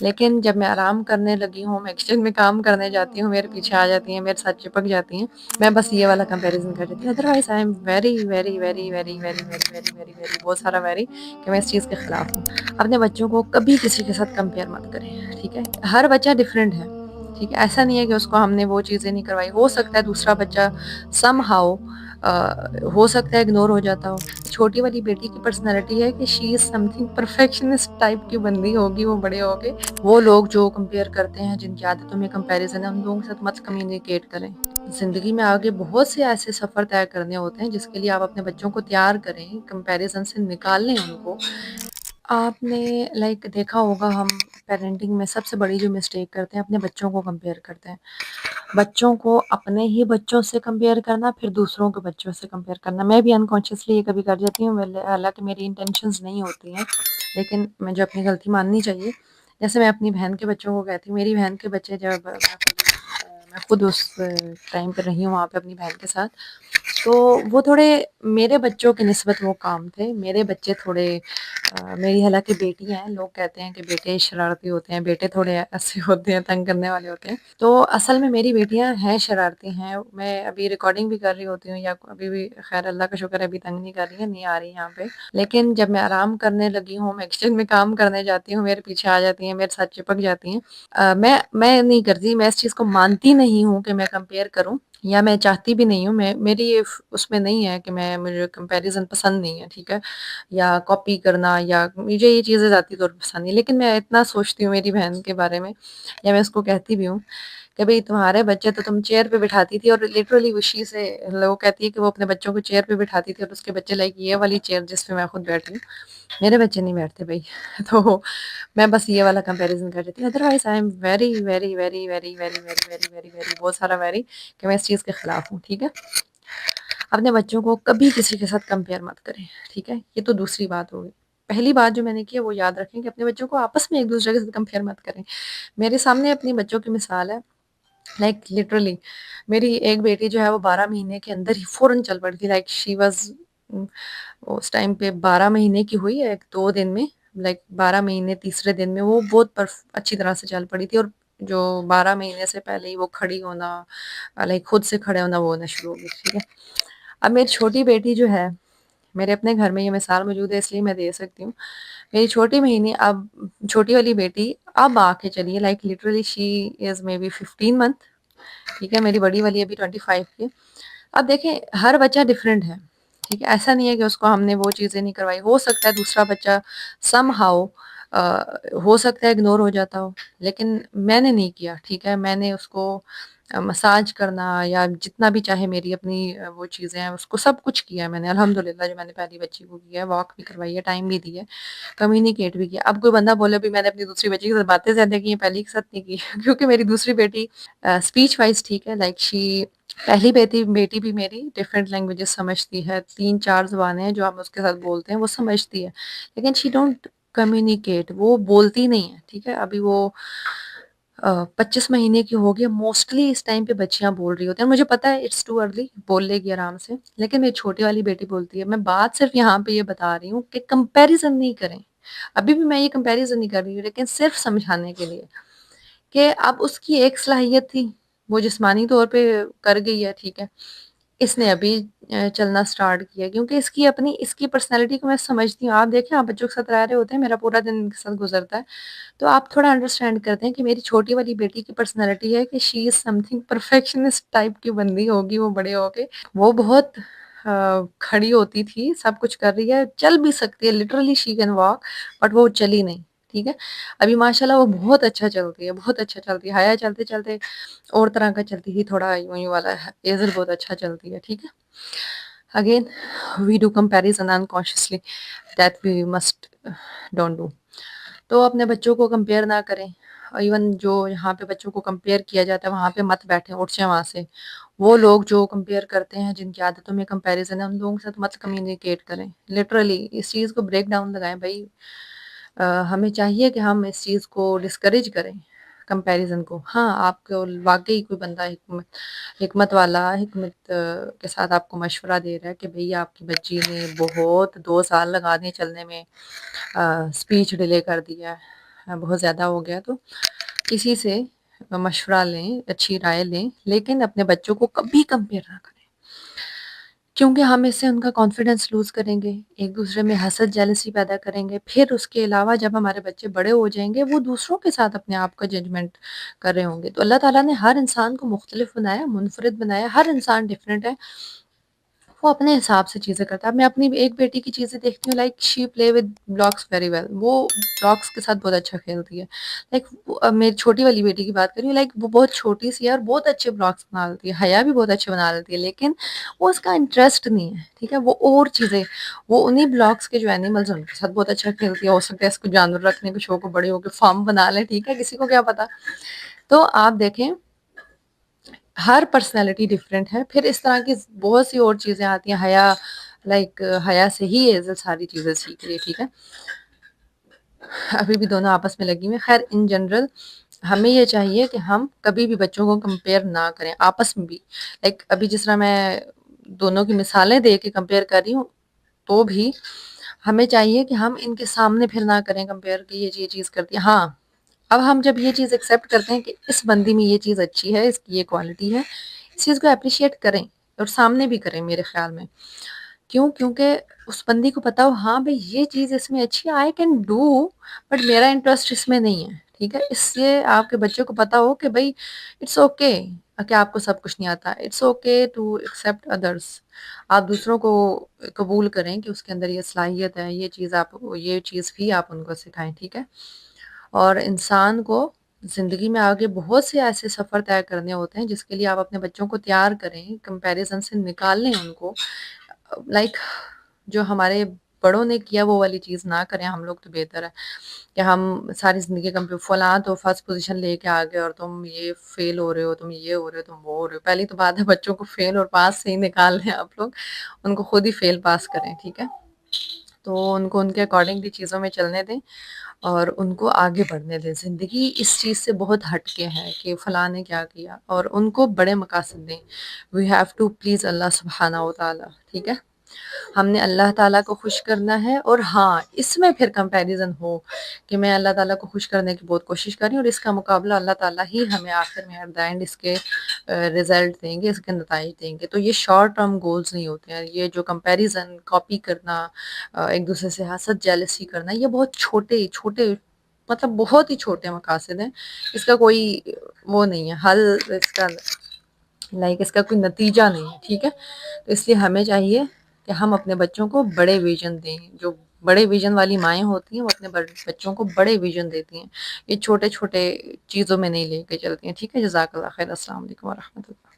لیکن جب میں آرام کرنے لگی ہوں، میں کچن میں کام کرنے جاتی ہوں، میرے پیچھے آ جاتی ہیں، میرے ساتھ چپک جاتی ہیں، میں بس یہ والا کمپیریزن کر دیتی ہوں۔ Otherwise I am very very very very very very very very very بہت سارا ویری کہ میں اس چیز کے خلاف ہوں۔ اپنے بچوں کو کبھی کسی کے ساتھ کمپیئر مت کریں، ٹھیک ہے؟ ہر بچہ ڈفرینٹ ہے، ٹھیک ہے؟ ایسا نہیں ہے کہ اس کو ہم نے وہ چیزیں نہیں کروائی، ہو سکتا ہے دوسرا بچہ سم ہاؤ ہو سکتا ہے اگنور ہو جاتا ہو۔ چھوٹی والی بیٹی کی پرسنالٹی ہے کہ شی از سم تھنگ پرفیکشنسٹ ٹائپ کی بندی ہوگی وہ بڑے ہو کے۔ وہ لوگ جو کمپیئر کرتے ہیں، جن کی عادتوں میں کمپیریزن ہے، ان لوگوں کے ساتھ مت کمیونیکیٹ کریں۔ زندگی میں آگے بہت سے ایسے سفر طے کرنے ہوتے ہیں جس کے لیے آپ اپنے بچوں کو تیار کریں، کمپیریزن سے نکال لیں ان کو۔ آپ نے دیکھا ہوگا، ہم پیرنٹنگ میں سب سے بڑی جو مسٹیک کرتے ہیں، اپنے بچوں کو کمپیئر کرتے ہیں۔ بچوں کو اپنے ہی بچوں سے کمپیئر کرنا، پھر دوسروں کے بچوں سے کمپیئر کرنا۔ میں بھی انکانشیسلی یہ کبھی کر جاتی ہوں، حالانکہ میری انٹینشنز نہیں ہوتی ہیں، لیکن مجھے اپنی غلطی ماننی چاہیے۔ جیسے میں اپنی بہن کے بچوں کو کہتی ہوں، میری بہن کے بچے جب میں خود اس ٹائم پہ رہی ہوں وہاں پہ اپنی بہن کے ساتھ، تو وہ تھوڑے میرے بچوں کی نسبت وہ کام تھے۔ میرے بچے تھوڑے میری حالانکہ بیٹی ہیں، لوگ کہتے ہیں کہ بیٹے شرارتی ہوتے ہیں، بیٹے تھوڑے ایسے ہوتے ہیں، تنگ کرنے والے ہوتے ہیں۔ تو اصل میں میری بیٹیاں ہیں شرارتی ہیں۔ میں ابھی ریکارڈنگ بھی کر رہی ہوتی ہوں، یا ابھی بھی خیر اللہ کا شکر ہے ابھی تنگ نہیں کر رہی ہیں، نہیں آ رہی یہاں پہ۔ لیکن جب میں آرام کرنے لگی ہوں، میں کچن میں کام کرنے جاتی ہوں، میرے پیچھے آ جاتی ہیں، میرے ساتھ چپک جاتی ہیں۔ میں نہیں کرتی، میں اس چیز کو مانتی نہیں ہوں کہ میں کمپیئر کروں، یا میں چاہتی بھی نہیں ہوں۔ میری یہ اس میں نہیں ہے کہ مجھے کمپیریزن پسند نہیں ہے، ٹھیک ہے؟ یا کاپی کرنا، یا مجھے یہ چیزیں ذاتی طور پر پسند نہیں۔ لیکن میں اتنا سوچتی ہوں میری بہن کے بارے میں، یا میں اس کو کہتی بھی ہوں کہ بھئی تمہارے بچے تو تم چیئر پہ بٹھاتی تھی، اور لٹرلی اسی سے لوگ کہتی ہے کہ وہ اپنے بچوں کو چیئر پہ بٹھاتی تھی، اور اس کے بچے یہ والی چیئر جس پہ میں خود بیٹھی ہوں، میرے بچے نہیں بیٹھتے بھائی۔ تو میں بس یہ والا کمپیریزن کر دیتی ہوں۔ Otherwise I am very very very very very very very very very بہت سارا ویری کہ میں اس چیز کے خلاف ہوں، ٹھیک ہے؟ اپنے بچوں کو کبھی کسی کے ساتھ کمپیئر مت کریں، ٹھیک ہے؟ یہ تو دوسری بات ہوگی۔ پہلی بات جو میں نے کی ہے وہ یاد رکھیں کہ اپنے بچوں کو آپس میں ایک دوسرے کے ساتھ کمپیئر مت کریں۔ میرے سامنے اپنی بچوں کی مثال ہے، لٹرلی میری ایک بیٹی جو ہے وہ 12 مہینے کے اندر ہی فوراً چل پڑی تھی۔ شی واز اس ٹائم پہ 12 مہینے کی ہوئی ہے 2 دن میں، 12 مہینے تیسرے دن میں وہ بہت اچھی طرح سے چل پڑی تھی، اور جو 12 مہینے سے پہلے ہی وہ کھڑی ہونا، خود سے کھڑے ہونا، وہ ہونا شروع ہو گئی، ٹھیک ہے؟ اب میری چھوٹی بیٹی جو ہے، میرے اپنے گھر میں یہ مثال موجود ہے اس لیے میں دے سکتی ہوں۔ میری چھوٹی والی بیٹی اب آ کے چلی ہے، literally she is may be 15 month, ٹھیک ہے؟ میری بڑی والی ابھی 25 کی ہے۔ اب دیکھیں ہر بچہ ڈفرینٹ ہے، ٹھیک ہے؟ ایسا نہیں ہے کہ اس کو ہم نے وہ چیزیں نہیں کروائی، ہو سکتا ہے دوسرا بچہ سم ہاؤ ہو سکتا ہے اگنور ہو جاتا ہو، لیکن میں نے نہیں کیا، ٹھیک ہے؟ میں نے اس کو مساج کرنا، یا جتنا بھی چاہے میری اپنی وہ چیزیں ہیں، اس کو سب کچھ کیا ہے میں نے الحمدللہ۔ جو میں نے پہلی بچی کو کیا ہے، واک بھی کروائی ہے، ٹائم بھی دی ہے، کمیونیکیٹ بھی کیا۔ اب کوئی بندہ بولے بھی میں نے اپنی دوسری بیٹی کے ساتھ باتیں زیادہ کی ہیں، پہلی کے ساتھ نہیں کی، کیونکہ میری دوسری بیٹی اسپیچ وائز ٹھیک ہے، پہلی بیٹی بھی میری ڈفرینٹ لینگویجز سمجھتی ہے، 3-4 زبانیں ہیں جو ہم اس کے ساتھ بولتے ہیں وہ سمجھتی ہے، لیکن شی ڈونٹ کمیونیکیٹ، وہ بولتی نہیں ہے، ٹھیک ہے؟ ابھی وہ 25 مہینے کی ہوگی، موسٹلی اس ٹائم پہ بچیاں بول رہی ہوتی ہیں، مجھے پتا ہے اٹس ٹو ارلی، بول لے گی آرام سے، لیکن میری چھوٹی والی بیٹی بولتی ہے۔ میں بات صرف یہاں پہ یہ بتا رہی ہوں کہ کمپیریزن نہیں کریں، ابھی بھی میں یہ کمپیریزن نہیں کر رہی ہوں، لیکن صرف سمجھانے کے لیے کہ اب اس کی ایک صلاحیت تھی، وہ جسمانی طور پہ کر گئی ہے، ٹھیک ہے؟ اس نے ابھی چلنا سٹارٹ کیا، کیونکہ اس کی پرسنالٹی کو میں سمجھتی ہوں۔ آپ دیکھیں، آپ بچوں کے ساتھ رہ رہے ہوتے ہیں، میرا پورا دن ان کے ساتھ گزرتا ہے، تو آپ تھوڑا انڈرسٹینڈ کرتے ہیں کہ میری چھوٹی والی بیٹی کی پرسنالٹی ہے کہ شی از سم تھنگ پرفیکشنسٹ ٹائپ کی بندی ہوگی وہ بڑے ہو کے۔ وہ بہت کھڑی ہوتی تھی، سب کچھ کر رہی ہے، چل بھی سکتی ہے، literally she can walk, but وہ چلی نہیں، ٹھیک ہے؟ ابھی ماشاءاللہ وہ بہت اچھا چلتی ہے، بہت اچھا چلتی ہے۔ حیا چلتے چلتے اور طرح کا چلتی تھی، تھوڑا یوں ہی والا ہے، ایزل بہت اچھا چلتی ہے، ٹھیک ہے؟ Again we do comparison unconsciously that we must don't do. تو اپنے بچوں کو کمپیئر نہ کریں، ایون جو یہاں پہ بچوں کو کمپیئر کیا جاتا ہے وہاں پہ مت بیٹھیں، اٹھ جائیں وہاں سے۔ وہ لوگ جو کمپیئر کرتے ہیں، جن کی عادتوں میں کمپیریزن ہے، ان لوگوں کے ساتھ مت کمیونیکیٹ کریں، لٹرلی اس چیز کو بریک ڈاؤن لگائیں بھائی۔ ہمیں چاہیے کہ ہم اس چیز کو ڈسکریج کریں، کمپیریزن کو۔ ہاں، آپ کو واقعی کوئی بندہ حکمت والا، حکمت کے ساتھ آپ کو مشورہ دے رہا ہے کہ بھئی آپ کی بچی نے بہت 2 سال لگا دیے چلنے میں، اسپیچ ڈیلے کر دیا ہے، بہت زیادہ ہو گیا تو کسی سے مشورہ لیں، اچھی رائے لیں، لیکن اپنے بچوں کو کبھی کمپیئر نہ کریں، کیونکہ ہم اس سے ان کا کانفیڈنس لوز کریں گے، ایک دوسرے میں حسد جیلسی پیدا کریں گے، پھر اس کے علاوہ جب ہمارے بچے بڑے ہو جائیں گے وہ دوسروں کے ساتھ اپنے آپ کا ججمنٹ کر رہے ہوں گے۔ تو اللہ تعالیٰ نے ہر انسان کو مختلف بنایا، منفرد بنایا، ہر انسان ڈفرینٹ ہے، وہ اپنے حساب سے چیزیں کرتا ہے۔ میں اپنی ایک بیٹی کی چیزیں دیکھتی ہوں، like she play with blocks very well, وہ بلاکس کے ساتھ بہت اچھا کھیلتی ہے۔ لائک میری چھوٹی والی بیٹی کی بات کری، لائک وہ بہت چھوٹی سی ہے اور بہت اچھے بلاکس بنا لیتی ہے، حیا بھی بہت اچھے بنا لیتی ہے، لیکن وہ اس کا انٹرسٹ نہیں ہے، ٹھیک ہے، وہ اور چیزیں، وہ انہی بلاکس کے جو اینیملز ہیں ان کے ساتھ بہت اچھا کھیلتی ہے، ہو سکتا ہے اس کو جانور رکھنے کے شوق کو بڑے ہو کے فارم بنا لے، ٹھیک ہے، کسی کو کیا پتا۔ تو آپ دیکھیں ہر پرسنالٹی ڈفرینٹ ہے، پھر اس طرح کی بہت سی اور چیزیں آتی ہیں، حیا، لائک حیا سے ہی ایزل ساری چیزیں سیکھ رہی ہے، ٹھیک ہے، ابھی بھی دونوں آپس میں لگی ہوئی ہیں۔ خیر ان جنرل ہمیں یہ چاہیے کہ ہم کبھی بھی بچوں کو کمپیئر نہ کریں آپس میں بھی، لائک ابھی جس طرح میں دونوں کی مثالیں دے کے کمپیئر کر رہی ہوں، تو بھی ہمیں چاہیے کہ ہم ان کے سامنے پھر نہ کریں کمپیئر کہ یہ چیز کرتی ہے۔ ہاں، اب ہم جب یہ چیز ایکسیپٹ کرتے ہیں کہ اس بندی میں یہ چیز اچھی ہے، اس کی یہ کوالٹی ہے، اس چیز کو اپریشیٹ کریں اور سامنے بھی کریں میرے خیال میں۔ کیوں؟ کیونکہ اس بندی کو پتا ہو ہاں بھئی یہ چیز اس میں اچھی ہے، آئی کین ڈو، بٹ میرا انٹرسٹ اس میں نہیں ہے، ٹھیک ہے، اس سے آپ کے بچوں کو پتا ہو کہ بھئی اٹس اوکے کہ آپ کو سب کچھ نہیں آتا، اٹس اوکے ٹو ایکسیپٹ ادرس، آپ دوسروں کو قبول کریں کہ اس کے اندر یہ صلاحیت ہے، یہ چیز بھی آپ ان کو سکھائیں، ٹھیک ہے۔ اور انسان کو زندگی میں آگے بہت سے ایسے سفر طے کرنے ہوتے ہیں جس کے لیے آپ اپنے بچوں کو تیار کریں، کمپیریزن سے نکال لیں ان کو، لائک جو ہمارے بڑوں نے کیا وہ والی چیز نہ کریں ہم لوگ، تو بہتر ہے کہ ہم ساری زندگی فلاں تو فرسٹ پوزیشن لے کے آگے اور تم یہ فیل ہو رہے ہو، تم یہ ہو رہے ہو، تم وہ ہو رہے ہو۔ پہلی تو بات ہے بچوں کو فیل اور پاس سے ہی نکال لیں آپ لوگ، ان کو خود ہی فیل پاس کریں، ٹھیک ہے، تو ان کو ان کے اکارڈنگلی چیزوں میں چلنے دیں اور ان کو آگے بڑھنے دیں۔ زندگی اس چیز سے بہت ہٹ کے ہے کہ فلاں نے کیا کیا، اور ان کو بڑے مقاصد دیں۔ وی ہیو ٹو پلیز اللہ سبحانہ و تعالیٰ، ٹھیک ہے، ہم نے اللہ تعالیٰ کو خوش کرنا ہے، اور ہاں اس میں پھر کمپیریزن ہو کہ میں اللہ تعالیٰ کو خوش کرنے کی بہت کوشش کر رہی ہوں اور اس کا مقابلہ اللہ تعالیٰ ہی ہمیں آخر میں ایٹ دا اینڈ اس کے رزلٹ دیں گے، اس کے نتائج دیں گے۔ تو یہ شارٹ ٹرم گولز نہیں ہوتے ہیں، یہ جو کمپیریزن، کاپی کرنا، ایک دوسرے سے حسد جیلسی کرنا، یہ بہت چھوٹے چھوٹے، مطلب بہت ہی چھوٹے مقاصد ہیں، اس کا کوئی وہ نہیں ہے حل، اس کا لائک اس کا کوئی نتیجہ نہیں ہے، ٹھیک ہے۔ تو اس لیے ہمیں چاہیے کہ ہم اپنے بچوں کو بڑے ویژن دیں، جو بڑے ویژن والی مائیں ہوتی ہیں وہ اپنے بچوں کو بڑے ویژن دیتی ہیں، یہ چھوٹے چھوٹے چیزوں میں نہیں لے کے چلتی ہیں، ٹھیک ہے۔ جزاک اللہ خیر، السلام علیکم ورحمۃ اللہ۔